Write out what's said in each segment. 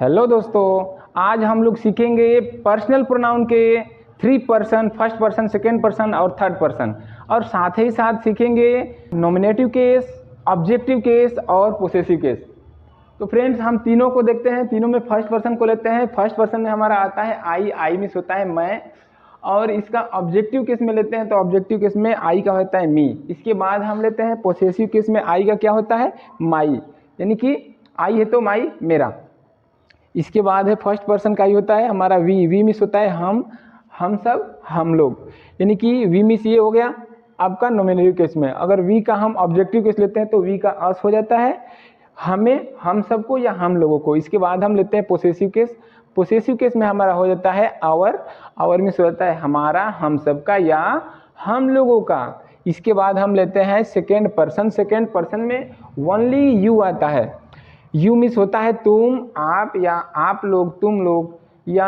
Hello दोस्तों, आज हम लोग सीखेंगे पर्सनल प्रोनाउन के 3 person, first person, second person और थर्ड पर्सन, और साथ ही साथ सीखेंगे नॉमिनेटिव केस, ऑब्जेक्टिव केस और पोसेसिव केस। तो फ्रेंड्स, हम तीनों को देखते हैं। तीनों में फर्स्ट पर्सन को लेते हैं। फर्स्ट पर्सन में हमारा आता है आई मीन्स होता है मैं, और इसका ऑब्जेक्टिव केस में लेते हैं तो ऑब्जेक्टिव केस में आई का होता है मी। इसके बाद हम लेते हैं पोसेसिव केस में आई का क्या होता है माई, यानी कि आई है तो माई मेरा। इसके बाद है फर्स्ट पर्सन का ही होता है हमारा वी मिस होता है हम सब, हम लोग, यानी कि वी मिस ये हो गया आपका नॉमिनेटिव केस में। अगर वी का हम ऑब्जेक्टिव केस लेते हैं तो वी का अस हो जाता है हमें, हम सबको या हम लोगों को। इसके बाद हम लेते हैं पोसेसिव केस। पोसेसिव केस में हमारा हो जाता है आवर मिस हो जाता है हमारा, हम सबका या हम लोगों का। इसके बाद हम लेते हैं सेकेंड पर्सन। सेकेंड पर्सन में ओनली यू आता है। यू मिस होता है तुम, आप या आप लोग, तुम लोग, या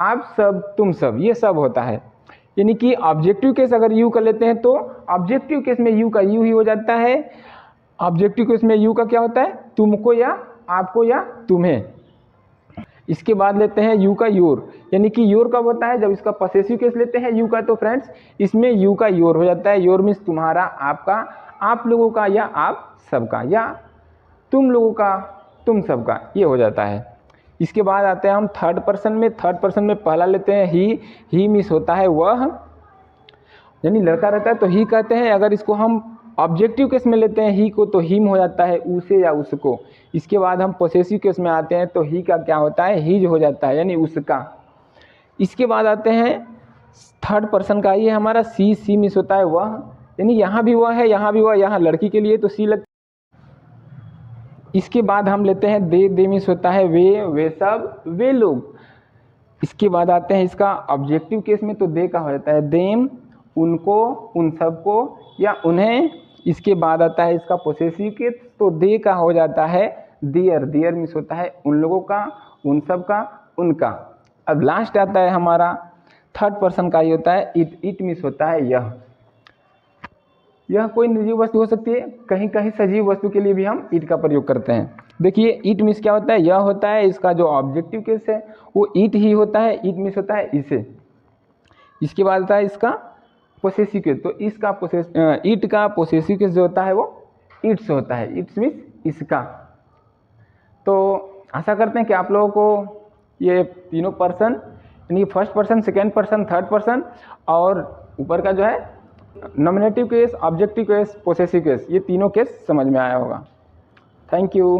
आप सब, तुम सब, ये सब होता है। यानी कि ऑब्जेक्टिव केस अगर यू का लेते हैं तो ऑब्जेक्टिव केस में यू का यू ही हो जाता है। ऑब्जेक्टिव केस में यू का क्या होता है तुमको या आपको या तुम्हें। इसके बाद लेते हैं यू का योर, यानी कि योर कब होता है जब इसका पोसेसिव केस लेते हैं यू का, तो फ्रेंड्स इसमें यू का योर हो जाता है। योर मीन्स तुम्हारा, आपका, आप लोगों का या आप सबका, या तुम लोगों का, तुम सबका, ये हो जाता है। इसके बाद आते हैं हम थर्ड पर्सन में। थर्ड पर्सन में पहला लेते हैं ही मिस होता है वह, यानी लड़का रहता है तो ही कहते हैं। अगर इसको हम ऑब्जेक्टिव केस में लेते हैं ही को तो हिम हो जाता है उसे या उसको। इसके बाद हम पोसेसिव केस में आते हैं तो ही का क्या होता है हिज हो जाता है, यानी उसका। इसके बाद आते हैं थर्ड पर्सन का, ये हमारा सी मिस होता है वह, यानी यहाँ भी वह है, यहाँ भी वह, यहाँ लड़की के लिए तो सी लगता है। इसके बाद हम लेते हैं दे मिस होता है वे सब, वे लोग। इसके बाद आते हैं इसका ऑब्जेक्टिव केस में तो दे का हो जाता है देम, उनको, उन सबको या उन्हें। इसके बाद आता है इसका पोसेसिव केस तो दे का हो जाता है देयर मिस होता है उन लोगों का, उन सब का, उनका। अब लास्ट आता है हमारा थर्ड पर्सन का ही होता है इट मिस होता है यह कोई निर्जीव वस्तु हो सकती है, कहीं कहीं सजीव वस्तु के लिए भी हम इट का प्रयोग करते हैं। देखिए इट मिस क्या होता है यह होता है, इसका जो ऑब्जेक्टिव केस है वो इट ही होता है, इट मिस होता है इसे। इसके बाद आता है इसका पोसेसिव केस, तो इसका इट का पोसेसिव केस जो होता है वो इट्स होता है, इट्स मिस इसका। तो आशा करते हैं कि आप लोगों को ये तीनों पर्सन, यानी first person, second person, third person और ऊपर का जो है nominative case, objective case, possessive case, ये तीनों केस समझ में आया होगा। Thank you.